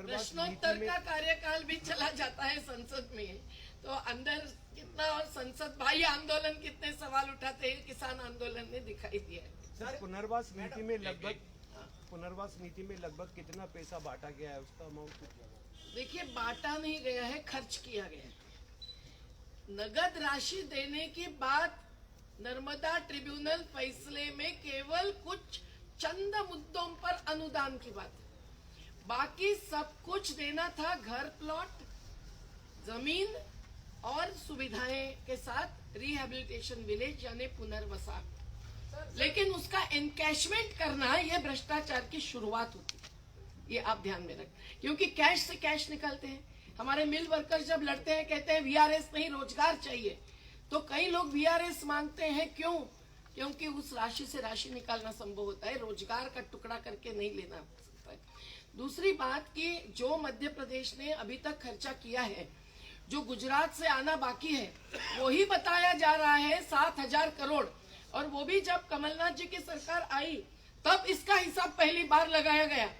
प्रश्नोत्तर का कार्यकाल भी चला जाता है संसद में, तो अंदर कितना और संसद बाह्य आंदोलन कितने सवाल उठाते हैं, किसान आंदोलन ने दिखाई दिया है। सर, पुनर्वास नीति में लगभग कितना पैसा बांटा गया है, उसका अमाउंट? देखिए, बांटा नहीं गया है, खर्च किया गया है। नगद राशि देने की बात नर्मदा ट्रिब्यूनल फैसले में केवल कुछ चंद मुद्दों पर अनुदान की बात है, बाकी सब कुछ देना था घर प्लॉट, जमीन और सुविधाएं के साथ रिहेबिलिटेशन विलेज यानी पुनर्वसा, लेकिन उसका एनकैशमेंट करना यह भ्रष्टाचार की शुरुआत होती है, ये आप ध्यान में रखें, क्योंकि कैश से कैश निकालते हैं। हमारे मिल वर्कर्स जब लड़ते हैं, कहते हैं वीआरएस नहीं रोजगार चाहिए, तो कई लोग वीआरएस मांगते हैं, क्यों? क्योंकि उस राशि से राशि निकालना संभव होता है, रोजगार का टुकड़ा करके नहीं लेना सकता है। दूसरी बात कि जो मध्य प्रदेश ने अभी तक खर्चा किया है, जो गुजरात से आना बाकी है, वही बताया जा रहा है 7,000 करोड़, और वो भी जब कमलनाथ जी की सरकार आई तब इसका हिसाब पहली बार लगाया गया।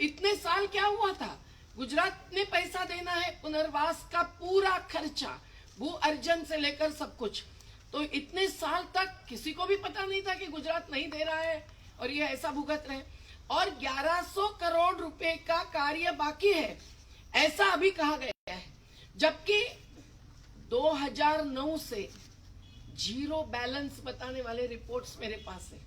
इतने साल क्या हुआ था? गुजरात ने पैसा देना है, पुनर्वास का पूरा खर्चा, भू अर्जन से लेकर सब कुछ, तो इतने साल तक किसी को भी पता नहीं था कि गुजरात नहीं दे रहा है और ये ऐसा भुगत रहे। और 1100 करोड़ रुपए का कार्य बाकी है, ऐसा अभी कहा गया है, जबकि 2009 से जीरो बैलेंस बताने वाले रिपोर्ट्स मेरे पास है।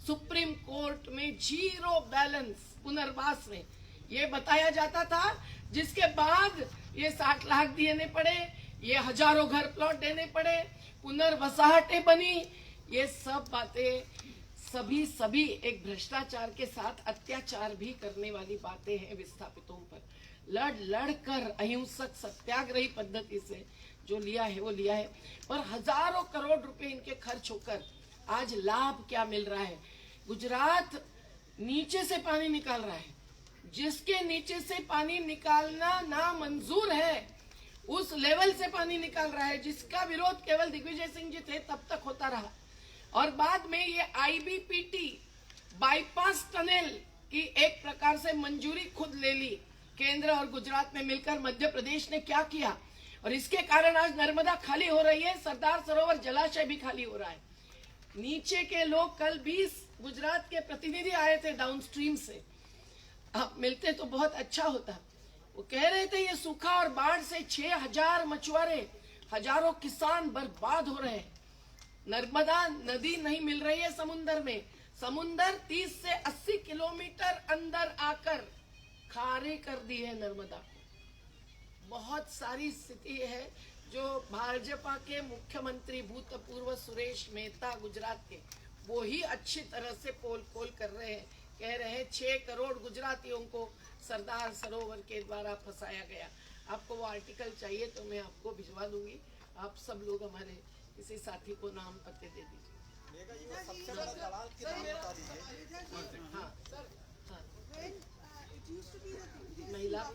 सुप्रीम कोर्ट में जीरो बैलेंस पुनर्वास में ये बताया जाता था, जिसके बाद ये 60 लाख देने पड़े, ये हजारों घर प्लॉट देने पड़े, पुनर्वसाहटें बनी, ये सब बातें सभी एक भ्रष्टाचार के साथ अत्याचार भी करने वाली बातें हैं विस्थापितों पर। लड़ कर अहिंसक सत्याग्रही पद्धति से जो लिया है वो लिया है, पर हजारों करोड़ रुपए इनके खर्च होकर आज लाभ क्या मिल रहा है? गुजरात नीचे से पानी निकाल रहा है, जिसके नीचे से पानी निकालना ना मंजूर है उस लेवल से पानी निकाल रहा है, जिसका विरोध केवल दिग्विजय सिंह जी थे तब तक होता रहा। और बाद में ये आईबीपीटी बाईपास टनल की एक प्रकार से मंजूरी खुद ले ली केंद्र और गुजरात में मिलकर। मध्य प्रदेश ने क्या किया, और इसके कारण आज नर्मदा खाली हो रही है, सरदार सरोवर जलाशय भी खाली हो रहा है। नीचे के लोग, कल 20 गुजरात के प्रतिनिधि आए थे डाउनस्ट्रीम से, अब मिलते तो बहुत अच्छा होता। वो कह रहे थे ये सूखा और बाढ़ से 6000 मछुआरे, हजारों किसान बर्बाद हो रहे हैं। नर्मदा नदी नहीं मिल रही है समुन्दर में, समुन्दर 30 से 80 किलोमीटर अंदर आकर खारी कर दी है नर्मदा। बहुत सारी स्थिति है जो भाजपा के मुख्यमंत्री भूतपूर्व सुरेश मेहता गुजरात के, वो ही अच्छी तरह से पोल खोल कर रहे हैं। कह रहे हैं 6 करोड़ गुजरातियों को सरदार सरोवर के द्वारा फंसाया गया। आपको वो आर्टिकल चाहिए तो मैं आपको भिजवा दूंगी, आप सब लोग हमारे किसी साथी को नाम पते दे दीजिए। महिला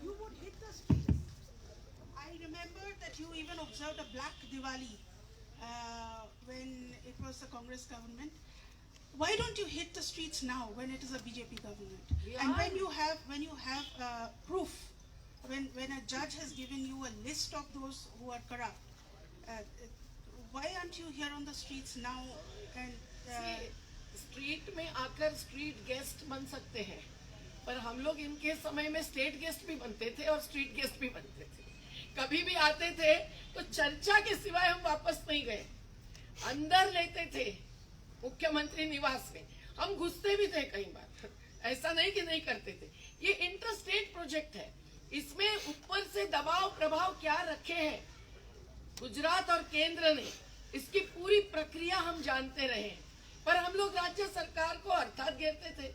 you would hit the streets. I remember that you even observed a black Diwali when it was the Congress government. Why don't you hit the streets now when it is a BJP government? And when you have proof, when a judge has given you a list of those who are corrupt, why aren't you here on the streets now? And street में आकर street guest बन सकते हैं, पर हम लोग इनके समय में स्टेट गेस्ट भी बनते थे और स्ट्रीट गेस्ट भी बनते थे। कभी भी आते थे तो चर्चा के सिवाय हम वापस नहीं गए, अंदर लेते थे मुख्यमंत्री निवास में, हम घुसते भी थे कई बार, ऐसा नहीं कि नहीं करते थे। ये इंटर स्टेट प्रोजेक्ट है, इसमें ऊपर से दबाव प्रभाव क्या रखे हैं गुजरात और केंद्र ने, इसकी पूरी प्रक्रिया हम जानते रहे। पर हम लोग राज्य सरकार को अर्थात घेरते थे,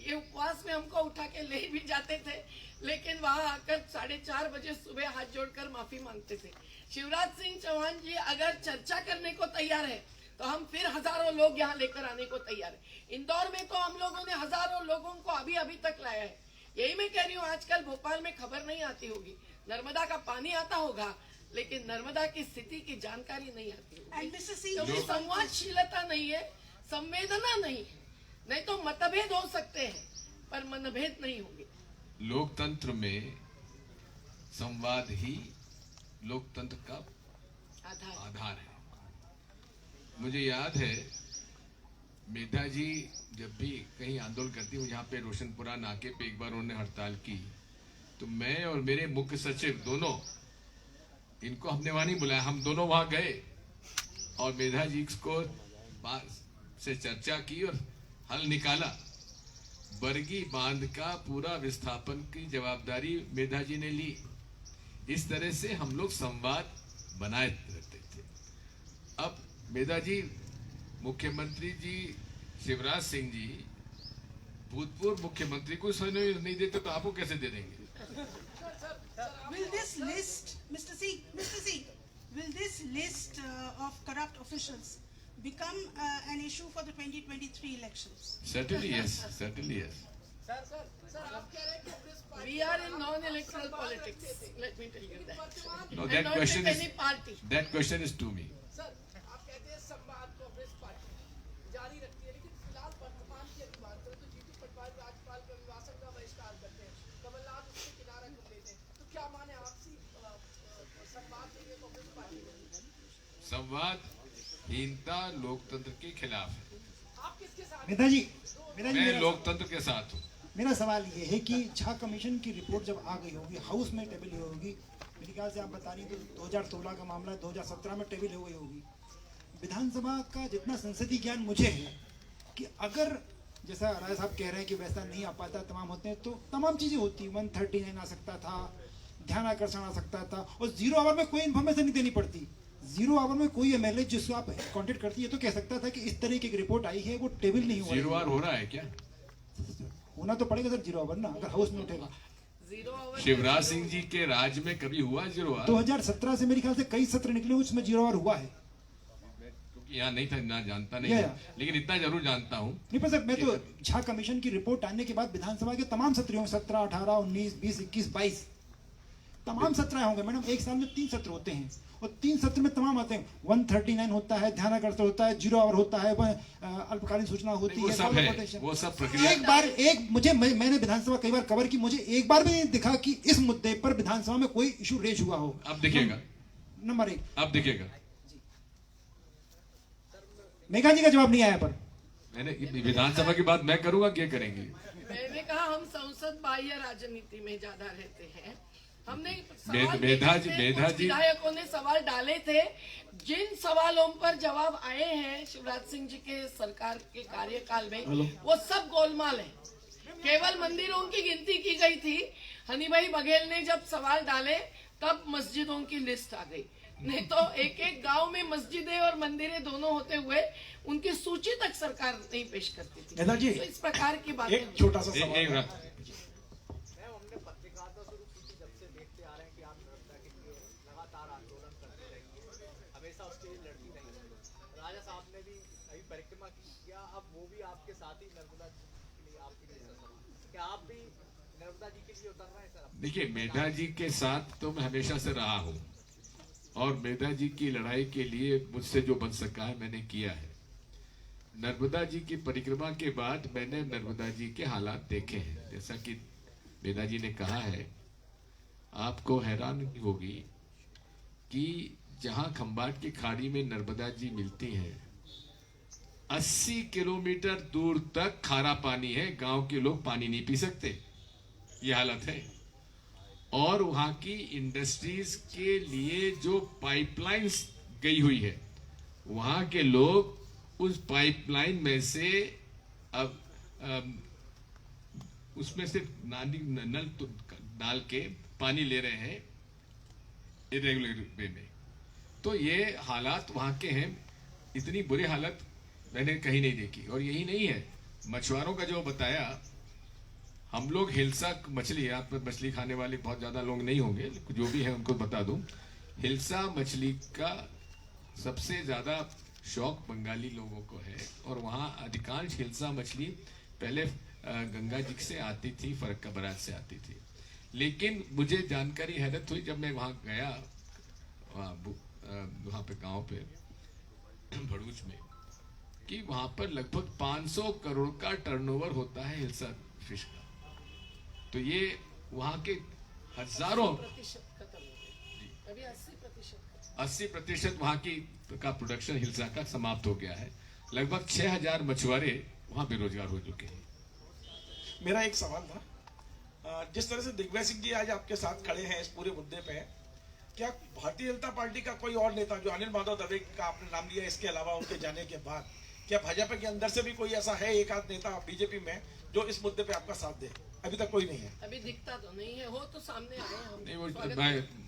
ये उपवास में हमको उठा के ले भी जाते थे, लेकिन वहां आकर 4:30 बजे सुबह हाथ जोड़कर माफी मांगते थे। शिवराज सिंह चौहान जी अगर चर्चा करने को तैयार है तो हम फिर हजारों लोग यहाँ लेकर आने को तैयार है। इंदौर में तो हम लोगों ने हजारों लोगों को अभी तक लाया है। यही मैं कह रही हूँ, आजकल भोपाल में खबर नहीं आती होगी, नर्मदा का पानी आता होगा लेकिन नर्मदा की स्थिति की जानकारी नहीं आती होगी, And Mr. Singh, क्योंकि संवादशीलता नहीं है, संवेदना नहीं है। नहीं तो मतभेद हो सकते हैं पर मनभेद नहीं होंगे। लोकतंत्र में संवाद ही लोकतंत्र का आधार है। मुझे याद है मेधा जी जब भी कहीं आंदोलन करती हूँ, जहाँ पे रोशनपुरा नाके पे एक बार उन्होंने हड़ताल की, तो मैं और मेरे मुख्य सचिव दोनों, इनको हमने वहां नहीं बुलाया, हम दोनों वहां गए और मेधा जी को से चर्चा की और हल निकाला। बरगी बांध का पूरा विस्थापन की जवाबदारी मेधा जी ने ली। इस तरह से हम लोग संवाद बनाए रहते थे। अब मेधा जी, मुख्यमंत्री जी शिवराज सिंह जी भूतपूर्व मुख्यमंत्री को सहयोग नहीं देते तो आपको कैसे दे देंगे? will this list, Mr. Singh, will this list of corrupt officials become an issue for the 2023 elections? Certainly yes, certainly yes. We are in non-electoral politics. Let me tell you that. No, And that not question with is any party. that question is to me. Sir आप कहते हैं संवाद Congress party जारी रखती है, लेकिन फिलहाल वर्तमान की अगर बात करें तो जीतू पटवारी राज्यपाल का अभिभाषण का बहिष्कार करते हैं, कमलनाथ उससे किनारा कर लेते हैं, तो क्या माने आपसी संवाद के लिए कांग्रेस पार्टी में संवादहीनता लोकतंत्र के खिलाफ है। आप किसके साथ? मेधा जी मैं लोकतंत्र के साथ हूँ। मेरा सवाल ये है कि झा कमीशन की रिपोर्ट जब आ गई होगी, हाउस में टेबल हुई होगी, मेरे ख्याल से आप बता रही तो 2016 का मामला 2017 में टेबल हुई होगी। विधानसभा का जितना संसदीय ज्ञान मुझे है कि अगर जैसा राय साहब कह रहे हैं कि वैसा नहीं आ पाता, तमाम होते हैं, तो तमाम चीज़ें होती, 139 आ सकता था, ध्यान आकर्षण आ सकता था, और 0 आवर में कोई इन्फॉर्मेशन नहीं देनी पड़ती। 0 आवर में कोई एमएलए जिसको आप कॉन्टेक्ट करती है तो कह सकता था कि इस तरह की एक रिपोर्ट आई है, वो टेबल नहीं हुआ। 0 आवर हो रहा है क्या? होना तो पड़ेगा सर 0 आवर ना, अगर हाउस में उठेगा। 0 आवर शिवराज सिंह जी के राज में कभी हुआ 0 आवर? 2017 से मेरे ख्याल से कई सत्र निकले उसमें 0 आवर हुआ है। क्योंकि यहाँ नहीं था, ना जानता नहीं या, है, लेकिन इतना जरूर जानता हूँ। नहीं पर सर मैं तो झा कमीशन की रिपोर्ट आने के बाद विधानसभा के तमाम सत्र होंगे, 17, 18, 19, 20, 21, 22 तमाम सत्र होंगे मैडम। एक साल में 3 सत्र होते हैं और 3 सत्र में तमाम आते हैं। 139 होता है, ध्यान आकर्षण होता है, 0 आवर होता है, अल्पकालीन सूचना होती वो है, सब है, वो सब प्रक्रिया। मैंने विधानसभा कई बार कवर की, मुझे एक बार भी नहीं दिखा कि इस मुद्दे पर विधानसभा में कोई इशू रेज हुआ हो। अब देखिएगा, नंबर 1 अब देखिएगा, मेघा जी का जवाब नहीं आया। पर मैंने विधानसभा की बात मैं करूंगा, क्या करेंगे? मैंने कहा हम संसद बाह्य राजनीति में ज्यादा रहते हैं। हमने मेधा जी विधायकों ने सवाल डाले थे, जिन सवालों पर जवाब आए हैं शिवराज सिंह जी के सरकार के कार्यकाल में, वो सब गोलमाल है। केवल मंदिरों की गिनती की गई थी। हनीभाई बघेल ने जब सवाल डाले तब मस्जिदों की लिस्ट आ गई, नहीं तो एक एक गांव में मस्जिदें और मंदिरें दोनों होते हुए उनकी सूची तक सरकार नहीं पेश करती थी। मेधा जी, तो इस प्रकार की बातें एक छोटा सा सवाल। हमने पत्रकारिता शुरू की थी, जब से देखते आ रहे हैं कि आप नर्मदा के लिए लगातार आंदोलन करते रहिए, हमेशा उसके लिए लड़ती रही। राजा साहब ने भी अभी परिक्रमा की, क्या अब वो भी आपके साथ ही नर्मदा के लिए आपके लिए, क्या आप भी नर्मदा जी के लिए उतर रहे हैं सर? देखिए, मेधा जी के साथ तो मैं हमेशा से रहा हूँ और मेधा जी की लड़ाई के लिए मुझसे जो बन सका है मैंने किया है। नर्मदा जी की परिक्रमा के बाद मैंने नर्मदा जी के हालात देखे हैं। जैसा कि मेधा जी ने कहा है, आपको हैरानी होगी कि जहां खंबाट की खाड़ी में नर्मदा जी मिलती हैं, 80 किलोमीटर दूर तक खारा पानी है, गांव के लोग पानी नहीं पी सकते, ये हालत है। और वहां की इंडस्ट्रीज के लिए जो पाइपलाइंस गई हुई है, वहां के लोग उस पाइपलाइन में से अब उसमें से नल डाल के पानी ले रहे हैं इरेगुलर वे में। तो ये हालात वहां के हैं, इतनी बुरी हालत मैंने कहीं नहीं देखी। और यही नहीं है, मछुआरों का जो बताया, हम लोग हिल्सा मछली, आप मछली खाने वाले बहुत ज्यादा लोग नहीं होंगे, जो भी है उनको बता दूं, हिल्सा मछली का सबसे ज्यादा शौक बंगाली लोगों को है। और वहाँ अधिकांश हिल्सा मछली पहले गंगा जी से आती थी, फरक्का बराज से आती थी। लेकिन मुझे जानकारी हैरत हुई जब मैं वहाँ गया, वहाँ पे गांव पे भड़ूच में, कि वहाँ पर लगभग 500 करोड़ का टर्नओवर होता है हिल्सा फिश का। तो ये वहाँ के हजारों 80% वहाँ की का प्रोडक्शन हिल्सा का समाप्त हो गया है। लगभग 6000 मछुआरे वहाँ बेरोजगार हो चुके हैं। मेरा एक सवाल था, जिस तरह से दिग्विजय सिंह जी आज आपके साथ खड़े हैं इस पूरे मुद्दे पे, क्या भारतीय जनता पार्टी का कोई और नेता, जो अनिल माधव दवे का आपने नाम लिया, इसके अलावा उनके जाने के बाद, क्या भाजपा के अंदर से भी कोई ऐसा है, एक आध नेता बीजेपी में, जो इस मुद्दे पे आपका साथ दे? अभी तक कोई नहीं है। अभी दिखता तो नहीं है, हो तो सामने आए हम। नहीं, वो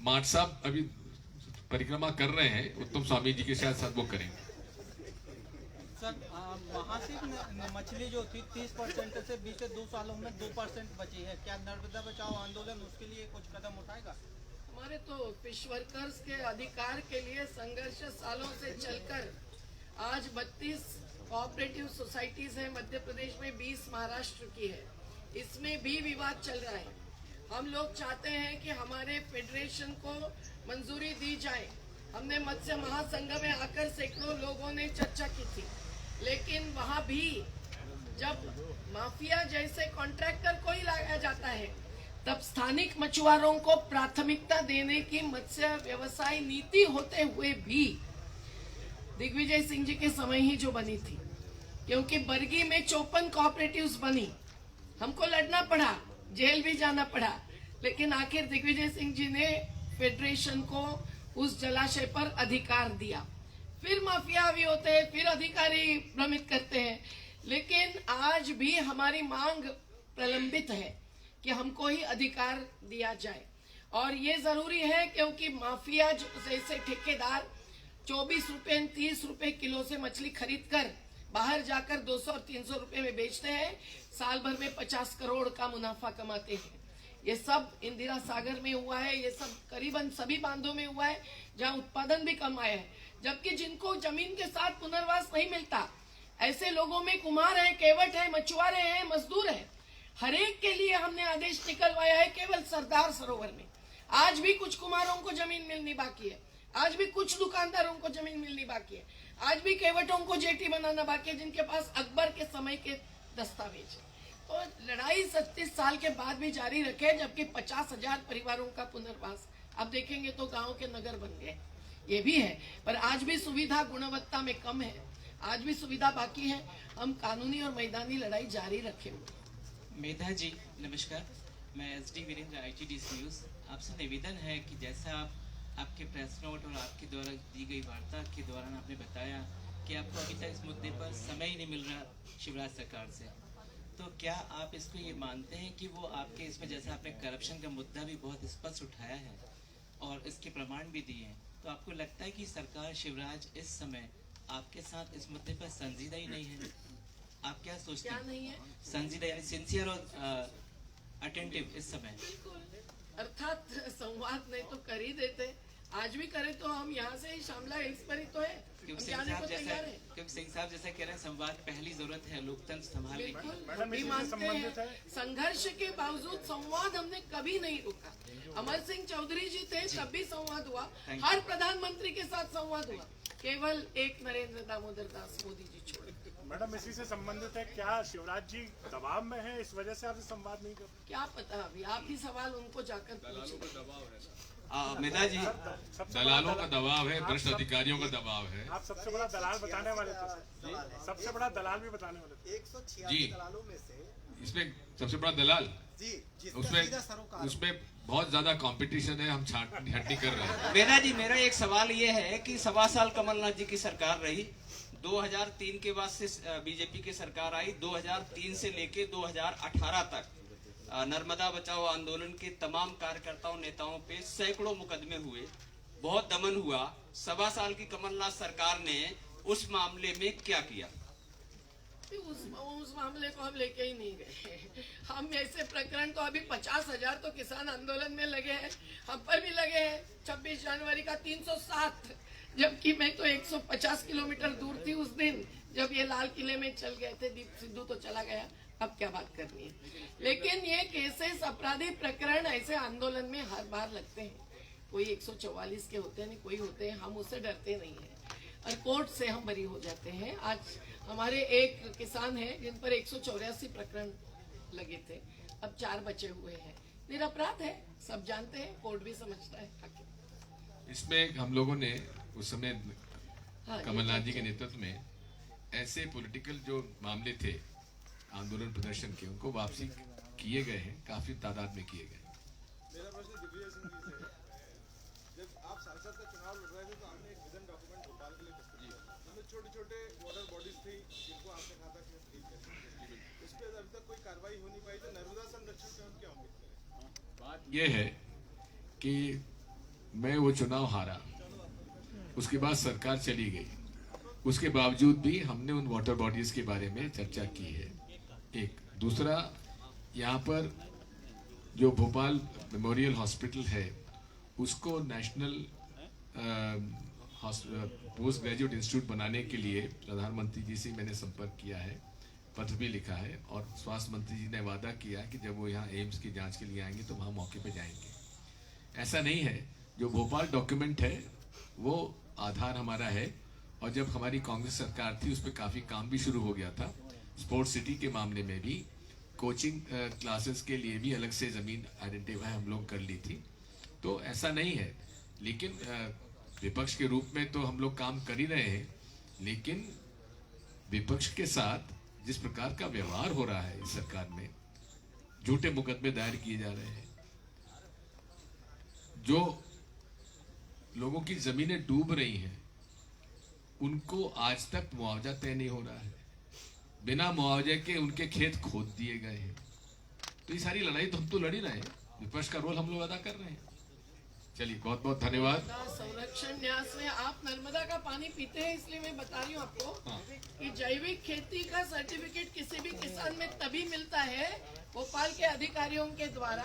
माट साहब अभी परिक्रमा कर रहे हैं, उत्तम स्वामी जी के साथ वो करेंगे। सर, महासिक मछली जो थी 30% से 20 से 2 सालों में 2% बची है, क्या नर्मदा बचाओ आंदोलन उसके लिए कुछ कदम उठाएगा? हमारे तो फिश वर्कर्स के अधिकार के लिए संघर्ष सालों से चलकर आज 32 कोऑपरेटिव सोसाइटीज है मध्य प्रदेश में, 20 महाराष्ट्र की है। इसमें भी विवाद चल रहा है। हम लोग चाहते हैं कि हमारे फेडरेशन को मंजूरी दी जाए। हमने मत्स्य महासंघ में आकर सैकड़ों लोगों ने चर्चा की थी, लेकिन वहां भी जब माफिया जैसे कॉन्ट्रैक्टर को ही लगाया जाता है, तब स्थानिक मछुआरों को प्राथमिकता देने की मत्स्य व्यवसाय नीति होते हुए भी दिग्विजय सिंह जी के समय ही जो बनी थी, क्योंकि बरगी में 54 कोऑपरेटिव्स बनी, हमको लड़ना पड़ा, जेल भी जाना पड़ा, लेकिन आखिर दिग्विजय सिंह जी ने फेडरेशन को उस जलाशय पर अधिकार दिया। फिर माफिया भी होते हैं, फिर अधिकारी भ्रमित करते हैं, लेकिन आज भी हमारी मांग प्रलंबित है कि हमको ही अधिकार दिया जाए। और ये जरूरी है क्योंकि माफिया जैसे ठेकेदार 24 रुपए 30 रुपए किलो से मछली खरीद कर बाहर जाकर 200 और 300 रुपए में बेचते हैं, साल भर में 50 करोड़ का मुनाफा कमाते हैं। ये सब इंदिरा सागर में हुआ है, ये सब करीबन सभी बांधों में हुआ है जहां उत्पादन भी कम आया है, जबकि जिनको जमीन के साथ पुनर्वास नहीं मिलता, ऐसे लोगों में कुम्हार है, केवट है, मछुआरे हैं, मजदूर है, हरेक के लिए हमने आदेश निकलवाया है। केवल सरदार सरोवर में आज भी कुछ कुम्हारों को जमीन मिलनी बाकी है, आज भी कुछ दुकानदारों को जमीन मिलनी बाकी है, आज भी केवटों को जेटी बनाना बाकी है जिनके पास अकबर के समय के दस्तावेज है। तो लड़ाई 37 साल के बाद भी जारी रखे, जबकि 50,000 परिवारों का पुनर्वास अब देखेंगे तो गांव के नगर बन गए। ये भी है, पर आज भी सुविधा गुणवत्ता में कम है, आज भी सुविधा बाकी है। हम कानूनी और मैदानी लड़ाई जारी रखे हुए। मेधा जी नमस्कार, मैं SD वीरेंद्र ITDC न्यूज़। आपसे निवेदन है कि जैसा आपके प्रेस नोट और आपके द्वारा दी गई वार्ता के दौरान आपने बताया कि आपको अभी तक इस मुद्दे पर समय ही नहीं मिल रहा शिवराज सरकार से, तो क्या आप इसको ये मानते हैं कि वो आपके इसमें, जैसे आपने करप्शन का मुद्दा भी बहुत स्पष्ट उठाया है और इसके प्रमाण भी दिए हैं, तो आपको लगता है कि सरकार शिवराज इस समय आपके साथ इस मुद्दे पर संजीदा ही नहीं है? आप क्या सोचते हैं? क्या नहीं है? संजीदा यानी सिंसियर और अटेंटिव इस समय। अर्थात संवाद नहीं तो कर ही देते, आज भी करे तो हम यहाँ से ही शामला इस पर ही तो है, हम जाने को तैयार है। क्योंकि सिंह साहब जैसा कह रहे हैं, संवाद पहली जरूरत है लोकतंत्र संभालने की। बिल्कुल भी मानते हैं, संघर्ष के बावजूद संवाद हमने कभी नहीं रोका। अमर सिंह चौधरी जी थे तब भी संवाद हुआ, हर प्रधानमंत्री के साथ संवाद हुआ, केवल एक नरेंद्र दामोदर दास मोदी जी छोड़। मैडम इसी से संबंधित है, क्या शिवराज जी दबाव में है, इस वजह से आपसे संवाद नहीं कर? क्या पता, अभी आप ही सवाल उनको जाकर पूछिए। मेधा जी, दलालों का दबाव है, भ्रष्ट अधिकारियों का दबाव है। आप सबसे बड़ा दलाल बताने वाले थे, सबसे बड़ा दलाल भी बताने वाले थे। 186 दलालों में से इसमें सबसे बड़ा दलाल जी, उसमें बहुत ज्यादा कंपटीशन है, हम छांटनी कर रहे हैं। मेधा जी, मेरा एक सवाल ये है कि 1.25 साल कमलनाथ जी की सरकार रही, 2003 के बाद से बीजेपी की सरकार आई, 2003 से लेके 2018 तक नर्मदा बचाओ आंदोलन के तमाम कार्यकर्ताओं नेताओं पे सैकड़ों मुकदमे हुए, बहुत दमन हुआ। 1.25 साल की कमलनाथ सरकार ने उस मामले में क्या किया? उस मामले को हम लेके ही नहीं गए। हम ऐसे प्रकरण तो अभी 50,000 तो किसान आंदोलन में लगे हैं, हम पर भी लगे हैं। 26 जनवरी का 307, जबकि मैं तो 150 किलोमीटर दूर थी उस दिन जब ये लाल किले में चल गए थे। दीप सिद्धू तो चला गया, अब क्या बात करनी है। लेकिन ये केसेस, अपराधी प्रकरण ऐसे आंदोलन में हर बार लगते हैं। कोई 144 के होते हैं, नहीं कोई होते हैं, हम उससे डरते नहीं है और कोर्ट से हम बरी हो जाते हैं। आज हमारे एक किसान हैं जिन पर 184 प्रकरण लगे थे, अब 4 बचे हुए हैं। निरपराध है, सब जानते हैं, कोर्ट भी समझता है। इसमें हम लोगों ने उस समय हाँ, कमलनाथ जी के नेतृत्व में ऐसे पॉलिटिकल जो मामले थे आंदोलन प्रदर्शन के, उनको वापसी किए गए हैं, काफी तादाद में किए गए। मेरा प्रश्न दिग्विजय सिंह जी से है। जब आप सांसद का चुनाव लड़ रहे थे तो आपने एक विजन डॉक्यूमेंट भोपाल के लिए प्रस्तुत किया, जिसमें छोटे-छोटे वाटर बॉडीज थी जिनको आपने कहा था कि खरीद करेंगे। उस पर अभी तक कोई कार्रवाई हो नहीं पाई, तो नर्मदा संरक्षण पे हम क्या उम्मीद करें? बात यह है कि मैं वो चुनाव हारा, उसके बाद सरकार चली गई, उसके बावजूद भी हमने उन वाटर बॉडीज के बारे में चर्चा की है। एक दूसरा, यहाँ पर जो भोपाल मेमोरियल हॉस्पिटल है उसको नेशनल पोस्ट ग्रेजुएट इंस्टीट्यूट बनाने के लिए प्रधानमंत्री जी से मैंने संपर्क किया है, पत्र भी लिखा है और स्वास्थ्य मंत्री जी ने वादा किया कि जब वो यहाँ एम्स की जांच के लिए आएंगे तो वहाँ मौके पे जाएंगे। ऐसा नहीं है, जो भोपाल डॉक्यूमेंट है वो आधार हमारा है। और जब हमारी कांग्रेस सरकार थी उस पर काफी काम भी शुरू हो गया था। स्पोर्ट्स सिटी के मामले में भी कोचिंग क्लासेस के लिए भी अलग से जमीन आइडेंटिफाई हम लोग कर ली थी। तो ऐसा नहीं है, लेकिन विपक्ष के रूप में तो हम लोग काम कर ही रहे हैं, लेकिन विपक्ष के साथ जिस प्रकार का व्यवहार हो रहा है इस सरकार में, झूठे मुकदमे दायर किए जा रहे हैं, जो लोगों की जमीनें डूब रही हैं उनको आज तक मुआवजा तय नहीं हो रहा है, बिना मुआवजे के उनके खेत खोद दिए गए हैं। तो ये सारी लड़ाई तो हम तो लड़ ही रहे हैं, विपक्ष का रोल हम लोग अदा कर रहे हैं। चलिए, बहुत बहुत धन्यवाद। संरक्षण न्यास में आप नर्मदा का पानी पीते हैं, इसलिए मैं बता रही हूँ आपको कि जैविक खेती का सर्टिफिकेट किसी भी किसान में तभी मिलता है भोपाल के अधिकारियों के द्वारा